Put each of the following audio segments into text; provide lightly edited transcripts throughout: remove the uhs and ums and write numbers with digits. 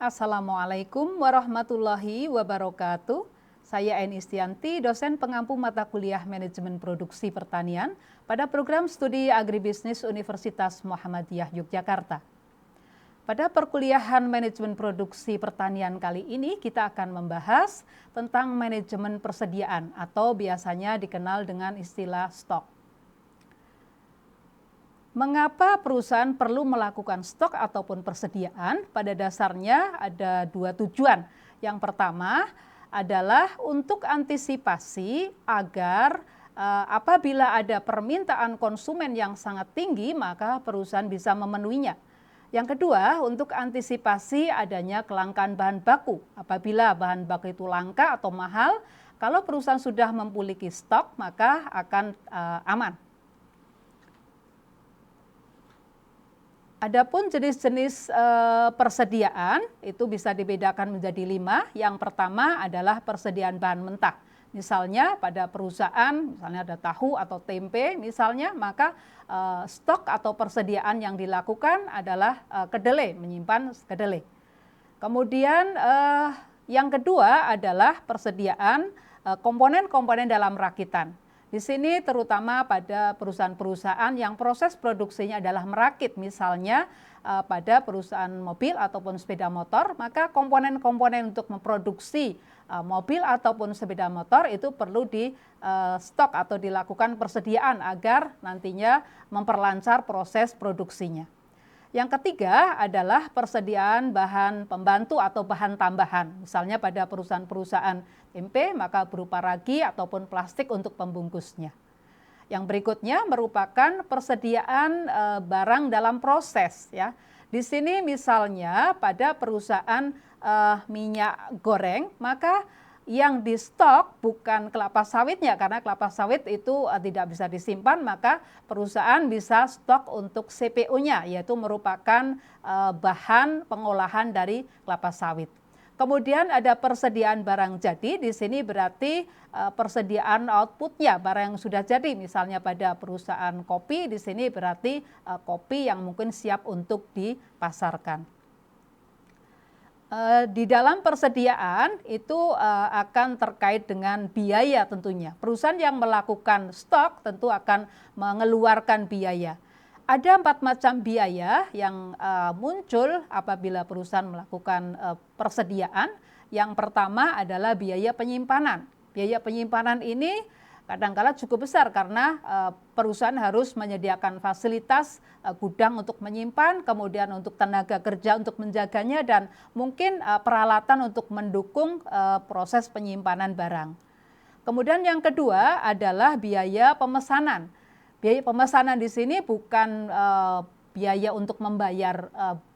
Assalamualaikum warahmatullahi wabarakatuh. Saya Eni Istianti, dosen pengampu mata kuliah Manajemen Produksi Pertanian pada program studi Agribisnis Universitas Muhammadiyah Yogyakarta. Pada perkuliahan Manajemen Produksi Pertanian kali ini kita akan membahas tentang manajemen persediaan atau biasanya dikenal dengan istilah stok. Mengapa perusahaan perlu melakukan stok ataupun persediaan? Pada dasarnya ada dua tujuan. Yang pertama adalah untuk antisipasi agar apabila ada permintaan konsumen yang sangat tinggi, maka perusahaan bisa memenuhinya. Yang kedua, untuk antisipasi adanya kelangkaan bahan baku. Apabila bahan baku itu langka atau mahal, kalau perusahaan sudah memiliki stok, maka akan aman. Adapun jenis-jenis persediaan itu bisa dibedakan menjadi 5. Yang pertama adalah persediaan bahan mentah. Misalnya pada perusahaan, misalnya ada tahu atau tempe misalnya, maka stok atau persediaan yang dilakukan adalah kedelai, menyimpan kedelai. Kemudian yang kedua adalah persediaan komponen-komponen dalam rakitan. Di sini terutama pada perusahaan-perusahaan yang proses produksinya adalah merakit, misalnya pada perusahaan mobil ataupun sepeda motor, maka komponen-komponen untuk memproduksi mobil ataupun sepeda motor itu perlu di stok atau dilakukan persediaan agar nantinya memperlancar proses produksinya. Yang ketiga adalah persediaan bahan pembantu atau bahan tambahan. Misalnya pada perusahaan-perusahaan tempe maka berupa ragi ataupun plastik untuk pembungkusnya. Yang berikutnya merupakan persediaan barang dalam proses ya. Di sini misalnya pada perusahaan minyak goreng maka yang di stok bukan kelapa sawitnya, karena kelapa sawit itu tidak bisa disimpan, maka perusahaan bisa stok untuk CPO-nya, yaitu merupakan bahan pengolahan dari kelapa sawit. Kemudian ada persediaan barang jadi, di sini berarti persediaan outputnya, barang yang sudah jadi, misalnya pada perusahaan kopi, di sini berarti kopi yang mungkin siap untuk dipasarkan. Di dalam persediaan itu akan terkait dengan biaya tentunya. Perusahaan yang melakukan stok tentu akan mengeluarkan biaya. Ada 4 macam biaya yang muncul apabila perusahaan melakukan persediaan. Yang pertama adalah biaya penyimpanan. Biaya penyimpanan ini kadang-kala cukup besar karena perusahaan harus menyediakan fasilitas gudang untuk menyimpan, kemudian untuk tenaga kerja untuk menjaganya, dan mungkin peralatan untuk mendukung proses penyimpanan barang. Kemudian yang kedua adalah biaya pemesanan. Biaya pemesanan di sini bukan biaya untuk membayar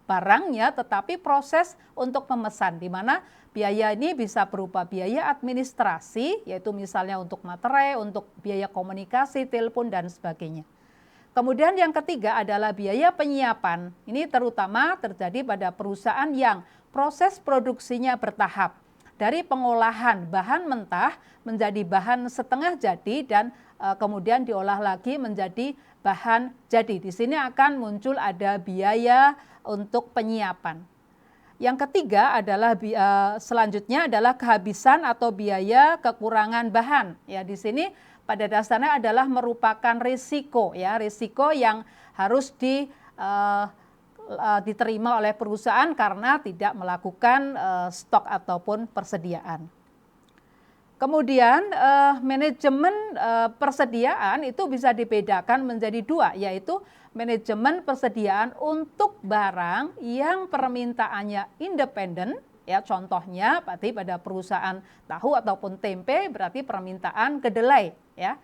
barangnya, tetapi proses untuk memesan, di mana biaya ini bisa berupa biaya administrasi, yaitu misalnya untuk materai, untuk biaya komunikasi, telepon, dan sebagainya. Kemudian yang ketiga adalah biaya penyiapan. Ini terutama terjadi pada perusahaan yang proses produksinya bertahap. Dari pengolahan bahan mentah menjadi bahan setengah jadi dan kemudian diolah lagi menjadi bahan jadi. Di sini akan muncul ada biaya untuk penyiapan. Yang ketiga adalah selanjutnya adalah kehabisan atau biaya kekurangan bahan. Ya, di sini pada dasarnya adalah merupakan risiko ya, risiko yang harus diterima oleh perusahaan karena tidak melakukan stok ataupun persediaan. Kemudian manajemen persediaan itu bisa dibedakan menjadi 2, yaitu manajemen persediaan untuk barang yang permintaannya independen, ya contohnya berarti pada perusahaan tahu ataupun tempe berarti permintaan kedelai, ya.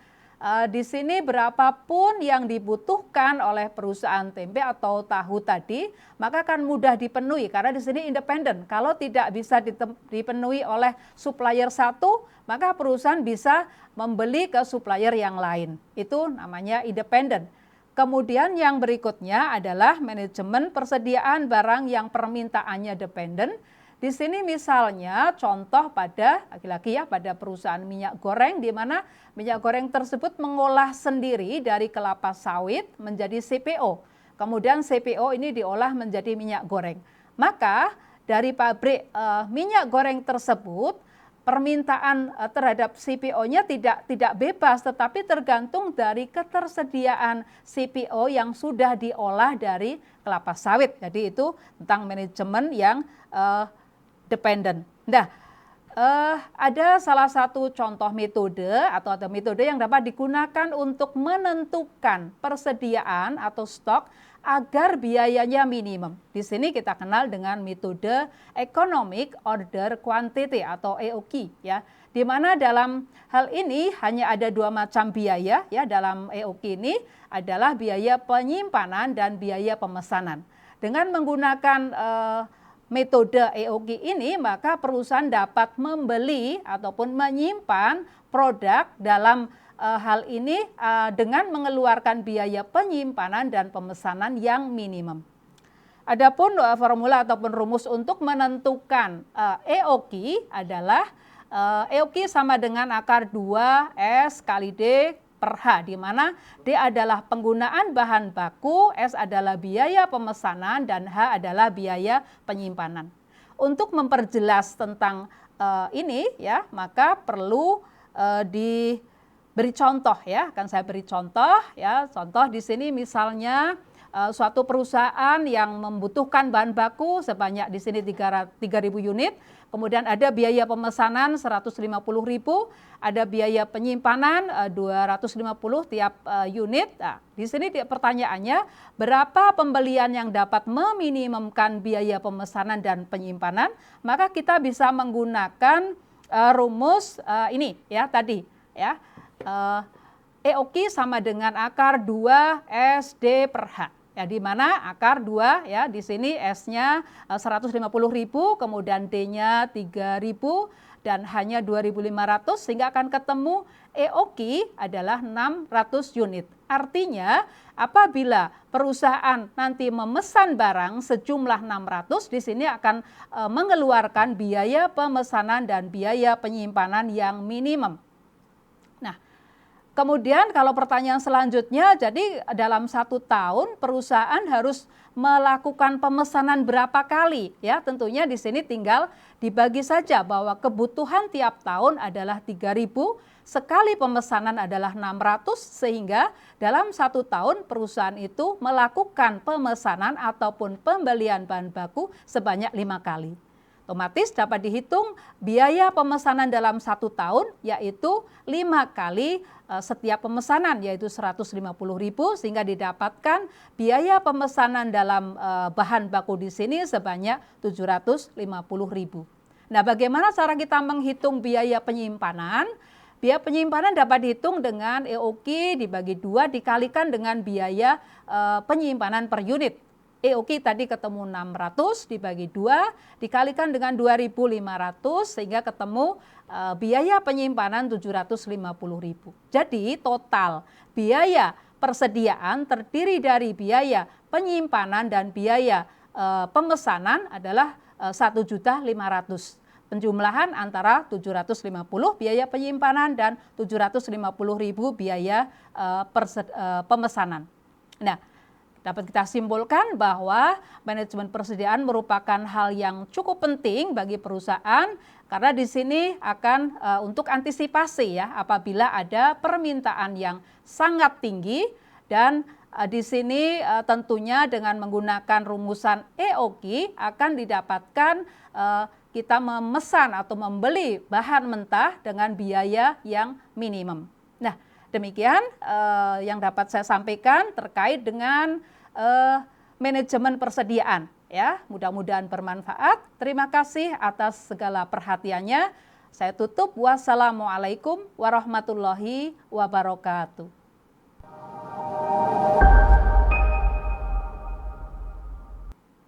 Di sini berapapun yang dibutuhkan oleh perusahaan tempe atau tahu tadi, maka akan mudah dipenuhi karena di sini independen. Kalau tidak bisa dipenuhi oleh supplier satu, maka perusahaan bisa membeli ke supplier yang lain. Itu namanya independen. Kemudian yang berikutnya adalah manajemen persediaan barang yang permintaannya dependen. Di sini misalnya contoh pada lagi-lagi ya pada perusahaan minyak goreng, di mana minyak goreng tersebut mengolah sendiri dari kelapa sawit menjadi CPO. Kemudian CPO ini diolah menjadi minyak goreng. Maka dari pabrik minyak goreng tersebut, permintaan terhadap CPO-nya tidak bebas, tetapi tergantung dari ketersediaan CPO yang sudah diolah dari kelapa sawit. Jadi itu tentang manajemen yang dependen. Nah, ada salah satu contoh metode atau metode yang dapat digunakan untuk menentukan persediaan atau stok agar biayanya minimum. Di sini kita kenal dengan metode Economic Order Quantity atau EOQ, ya. Di mana dalam hal ini hanya ada dua macam biaya, ya. Dalam EOQ ini adalah biaya penyimpanan dan biaya pemesanan. Dengan menggunakan metode EOQ ini, maka perusahaan dapat membeli ataupun menyimpan produk dalam hal ini dengan mengeluarkan biaya penyimpanan dan pemesanan yang minimum. Adapun formula ataupun rumus untuk menentukan EOQ adalah EOQ sama dengan akar 2S kali D per H, di mana D adalah penggunaan bahan baku, S adalah biaya pemesanan, dan H adalah biaya penyimpanan. Untuk memperjelas tentang ini, ya, maka perlu beri contoh, ya. Akan saya beri contoh, ya. Contoh di sini misalnya suatu perusahaan yang membutuhkan bahan baku sebanyak di sini 3.000 unit, kemudian ada biaya pemesanan 150.000, ada biaya penyimpanan 250 tiap unit. Nah, di sini pertanyaannya, berapa pembelian yang dapat meminimumkan biaya pemesanan dan penyimpanan? Maka kita bisa menggunakan rumus ini, ya, tadi, ya. EOQ sama dengan akar 2SD per H. Ya, di mana akar 2, ya, di sini S-nya 150.000, kemudian D-nya 3.000 dan hanya 2.500, sehingga akan ketemu EOQ adalah 600 unit. Artinya apabila perusahaan nanti memesan barang sejumlah 600, di sini akan mengeluarkan biaya pemesanan dan biaya penyimpanan yang minimum. Nah, kemudian kalau pertanyaan selanjutnya, jadi dalam 1 tahun perusahaan harus melakukan pemesanan berapa kali? Ya, tentunya di sini tinggal dibagi saja bahwa kebutuhan tiap tahun adalah 3.000, sekali pemesanan adalah 600, sehingga dalam 1 tahun perusahaan itu melakukan pemesanan ataupun pembelian bahan baku sebanyak 5 kali. Otomatis dapat dihitung biaya pemesanan dalam 1 tahun, yaitu 5 kali setiap pemesanan, yaitu 150.000, sehingga didapatkan biaya pemesanan dalam bahan baku di sini sebanyak 750.000. Nah, bagaimana cara kita menghitung biaya penyimpanan? Biaya penyimpanan dapat dihitung dengan EOQ dibagi 2 dikalikan dengan biaya penyimpanan per unit. EOQ tadi ketemu 600 dibagi 2 dikalikan dengan 2.500, sehingga ketemu biaya penyimpanan 750.000. Jadi total biaya persediaan terdiri dari biaya penyimpanan dan biaya pemesanan adalah 1.500.000. Penjumlahan antara 750 biaya penyimpanan dan 750.000 biaya pemesanan. Nah, dapat kita simpulkan bahwa manajemen persediaan merupakan hal yang cukup penting bagi perusahaan, karena di sini akan untuk antisipasi, ya, apabila ada permintaan yang sangat tinggi, dan di sini tentunya dengan menggunakan rumusan EOQ akan didapatkan kita memesan atau membeli bahan mentah dengan biaya yang minimum. Nah, demikian yang dapat saya sampaikan terkait dengan manajemen persediaan, ya. Mudah-mudahan bermanfaat. Terima kasih atas segala perhatiannya. Saya tutup. Wassalamualaikum warahmatullahi wabarakatuh.